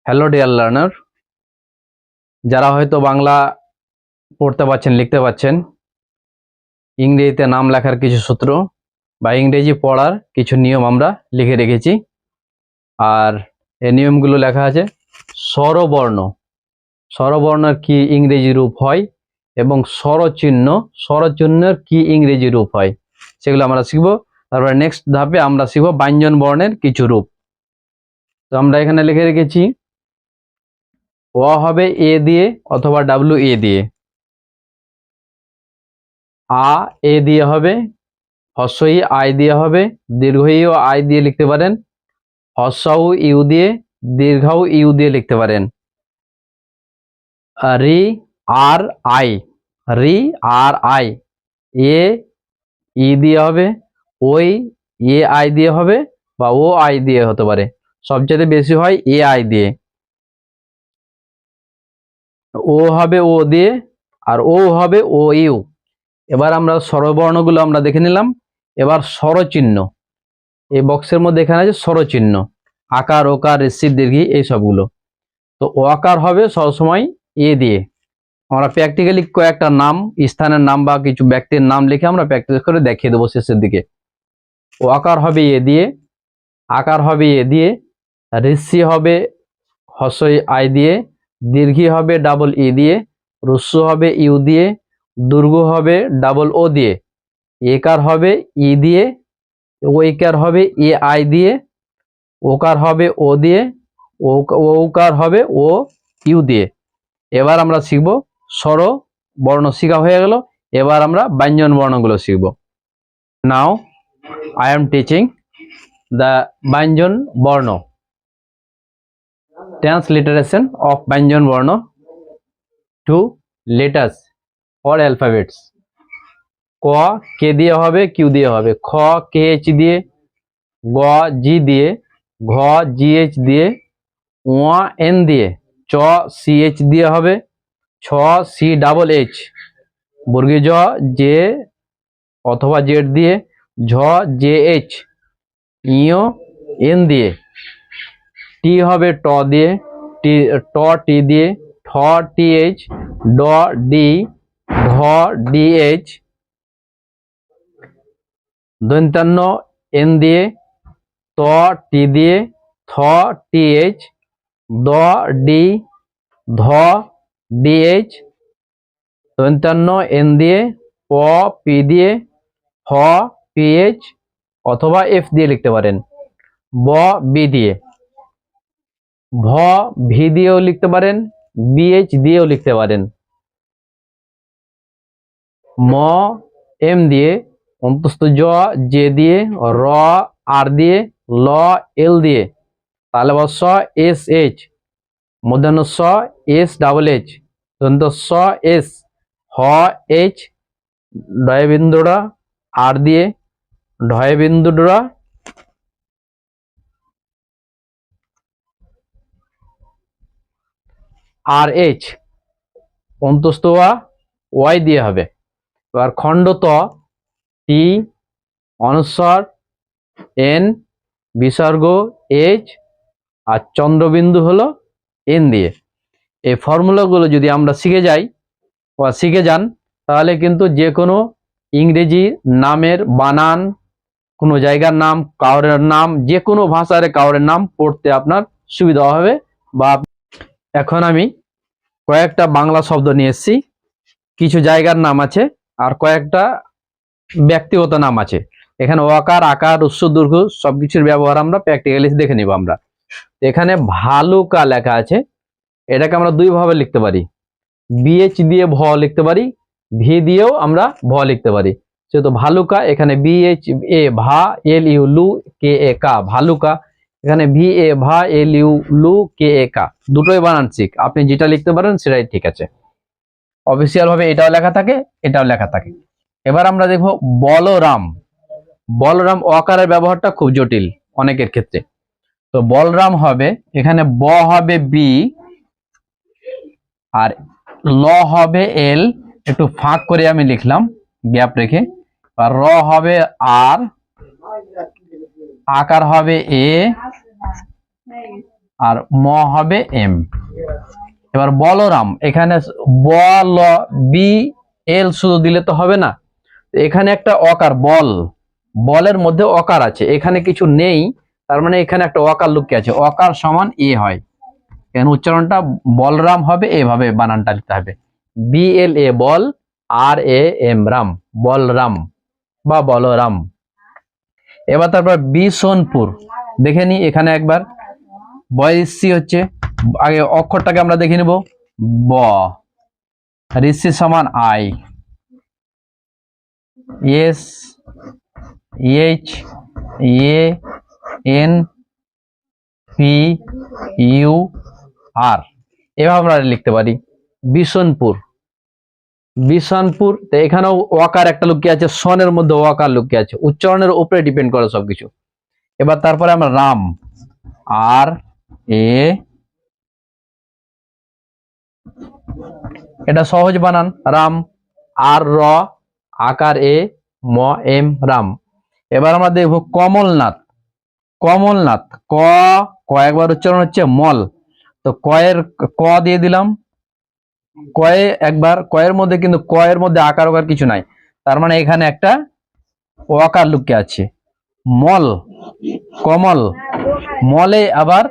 Hello dear learner, যারা হয়তো বাংলা পড়তে পারছেন, লিখতে পারছেন, ইংরেজিতে নাম লেখার কিছু সূত্র বা ইংরেজি পড়ার কিছু নিয়ম আমরা লিখে রেখেছি। আর এই নিয়মগুলো লেখা আছে স্বরবর্ণ। স্বরবর্ণের কি ইংরেজি রূপ হয় এবং স্বরচিহ্নের কি ইংরেজি রূপ হয় সেগুলো আমরা শিখব। তারপরে নেক্সট ধাপে আমরা শিখব ব্যঞ্জন বর্ণের কিছু রূপ। তো আমরা এখানে লিখে রেখেছি অ হবে এ দিয়ে অথবা ডাব্লিউ এ দিয়ে, আ এ দিয়ে হবে, হ্রস্ব ই আই দিয়ে হবে, দীর্ঘ ই ও আই দিয়ে লিখতে পারেন, হ্রস্ব উ ইউ দিয়ে, দীর্ঘ উ ইউ দিয়ে লিখতে পারেন। রি আর আই, রি আর আই, এ ই দিয়ে হবে, ওই এ আই দিয়ে হবে বা ও আই দিয়ে হতে পারে। সবচেয়ে বেশি হয় এ আই দিয়ে। ও হবে ও দিয়ে আর ও হবে ও ইউ। এবার আমরা স্বরবর্ণগুলো আমরা দেখে নিলাম। এবার স্বরচিহ্ন, এই বক্সের মধ্যে এখানে আছে স্বরচিহ্ন, আকার ওকার ঋষি দীর্ঘি এই সবগুলো। তো অকার হবে সবসময় এ দিয়ে। আমরা প্র্যাকটিক্যালি কয়েকটা নাম, স্থানের নাম বা কিছু ব্যক্তির নাম লিখে আমরা প্র্যাকটিস করে দেখিয়ে দেবো শেষের দিকে। অকার হবে এ দিয়ে, আকার হবে এ দিয়ে, ঋষি হবে হ্রস্ব আই দিয়ে, দীর্ঘি হবে ডাবল ই দিয়ে, হ্রস্ব হবে ইউ দিয়ে, দীর্ঘ হবে ডাবল ও দিয়ে, একার হবে ই দিয়ে, ওইকার হবে এ আই দিয়ে, ওকার হবে ও দিয়ে, ওকার হবে ও ইউ দিয়ে। এবার আমরা শিখব স্বর বর্ণ শিখা হয়ে গেল। এবার আমরা ব্যঞ্জন বর্ণগুলো শিখব। Now I am teaching the ব্যঞ্জন বর্ণ, ট্রান্সলিটারেশন অফ ব্যঞ্জন বর্ণ টু লেটার্স অর অ্যালফাবেটস। ক কে দিয়ে হবে, কিউ দিয়ে হবে, খ কে এইচ দিয়ে, গ জি দিয়ে, ঘ জি এইচ দিয়ে, ওয়া এন দিয়ে, চ সি এইচ দিয়ে হবে, ছ সি ডাবল এইচ, বর্গীয় জ জে অথবা জেড দিয়ে, ঝ জে এইচ, ইও এন দিয়ে, টি হবে ট দিয়ে, টি ট টি দিয়ে, ঠ টি এইচ, ড ডি, ঢ ডি এইচ, দন্তান্ন এন দিয়ে, ত টি দিয়ে, থ টি এইচ, দ ডি, ধ ডি এইচ, দন্তান্ন এন দিয়ে, প পি দিয়ে, হ পি এইচ অথবা এফ দিয়ে লিখতে পারেন, ব বি দিয়ে, ভ ভি দিয়েও লিখতে পারেন, বিএইচ দিয়েও লিখতে পারেন, ম এম দিয়ে, অন্তস্থ জ জে দিয়ে, র আর দিয়ে, ল এল দিয়ে, তালব্য স এস এইচ, মূর্ধন্য স এস ডাবল এইচ, দন্ত স এস, হ এইচ, ডয়বিন্দুরা আর দিয়ে, ঢয়বিন্দুরা আর এইচ, অন্তস্থ ওয়াই দিয়ে হবে। এবার খণ্ড ত টি, অনুস্বর এন, বিসর্গ এইচ আর চন্দ্রবিন্দু হলো এন দিয়ে। এই ফর্মুলাগুলো যদি আমরা শিখে যাই বা শিখে যান তাহলে কিন্তু যে কোনো ইংরেজি নামের বানান, কোনো জায়গার নাম, কাউরের নাম, যে কোনো ভাষার কাউরের নাম পড়তে আপনার সুবিধা হবে। বা এখন আমি কয়েকটা বাংলা শব্দ নিয়ে এসেছি, কিছু জায়গার নাম আছে আর কয়েকটা ব্যক্তিগত নাম আছে। এখানে অকার আকার উৎস দীর্ঘ সবকিছুর ব্যবহার আমরা প্র্যাকটিক্যালি দেখে নিব। আমরা এখানে ভালুকা লেখা আছে, এটাকে আমরা দুই ভাবে লিখতে পারি, বিএইচ দিয়ে ভ লিখতে পারি, ভি দিয়েও আমরা ভ লিখতে পারি। সেহেতু ভালুকা, এখানে বিএইচ এ ভা, এল ইউ লু কে এ কা, ভালুকা। এখানে ভি এ ভা, এল ইউ লু কে এ কা, দুটোই বানান ঠিক, আপনি যেটা লিখতে পারেন সেটাই ঠিক আছে। অফিসিয়াল ভাবে এটাও লেখা থাকে, এটাও লেখা থাকে। এবার আমরা দেখবো বলরাম। বলরাম অকারের ব্যবহারটা খুব জটিল অনেকের ক্ষেত্রে। তো বলরাম হবে, এখানে ব হবে বি আর ল হবে এল, একটু ফাঁক করে আমি লিখলাম গ্যাপ রেখে। আর র হবে আর, আকার হবে এ, আর ম হবে এম। এবার বলরাম, এখানে বল বি এল শুধু দিলে তো হবে না, এখানে একটা অকার বল, বলের মধ্যে অকার আছে, এখানে কিছু নেই, তার মানে এখানে একটা অকার লুকিয়ে আছে, অকার সমান এ হয়, এখানে উচ্চারণটা বলরাম হবে, এভাবে বানানটা লিখতে হবে, বি এল এ বল, আর এ এম রাম, বলরাম বা বলরাম। এবার তারপর বিশনপুর, দেখে নি এখানে একবার বয়সি হচ্ছে, আগে অক্ষরটাকে আমরা দেখে নিব, ব, ঋষি সমান I, S H A N P U R, এভাবে আমরা লিখতে পারি বিশনপুর। বিশনপুর, তো এখানেও ওয়াকার একটা লুকিয়ে আছে, সনের মধ্যে ওয়াকার লুকিয়ে আছে, উচ্চারণের উপরে ডিপেন্ড করে সবকিছু। এবার তারপরে আমরা রাম, আর এ, এটা সহজ বানান রাম, আর র আকার এ ম এম রাম। এবার আমরা দেখব কমলনাথ, কমলনাথ ক, একবার উচ্চারণ হচ্ছে মল, তো কয়ের ক দিয়ে দিলাম, কয়ে একবার, কয়ের মধ্যে কিন্তু কয়ের মধ্যে আকার ওকার কিছু নাই, তার মানে এখানে একটা ওয়াকার লুকিয়ে আছে, মল, কমল, মলে আবার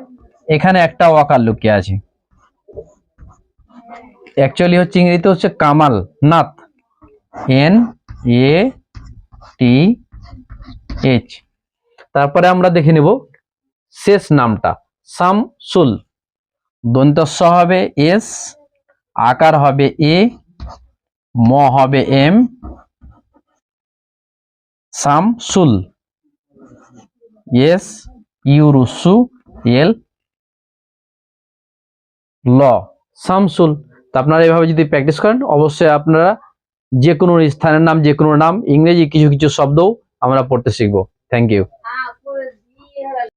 এখানে একটা ওয়াকার লুকিয়ে আছে, অ্যাকচুয়ালি হচ্ছে ইংরেজিতে হচ্ছে Kamal Nath, N A T H. তারপরে আমরা দেখে নেব শেষ নামটা শামসুল, দন্ত স হবে এস, আকার হবে এ, ম হবে এম, শামসুল, এস ইউরুসু এল ল, শামসুল। তো আপনারা এভাবে যদি প্র্যাকটিস করেন, অবশ্যই আপনারা যে কোনো স্থানের নাম, যে কোনো নাম, ইংরেজি কিছু কিছু শব্দও আমরা পড়তে শিখবো। Thank you.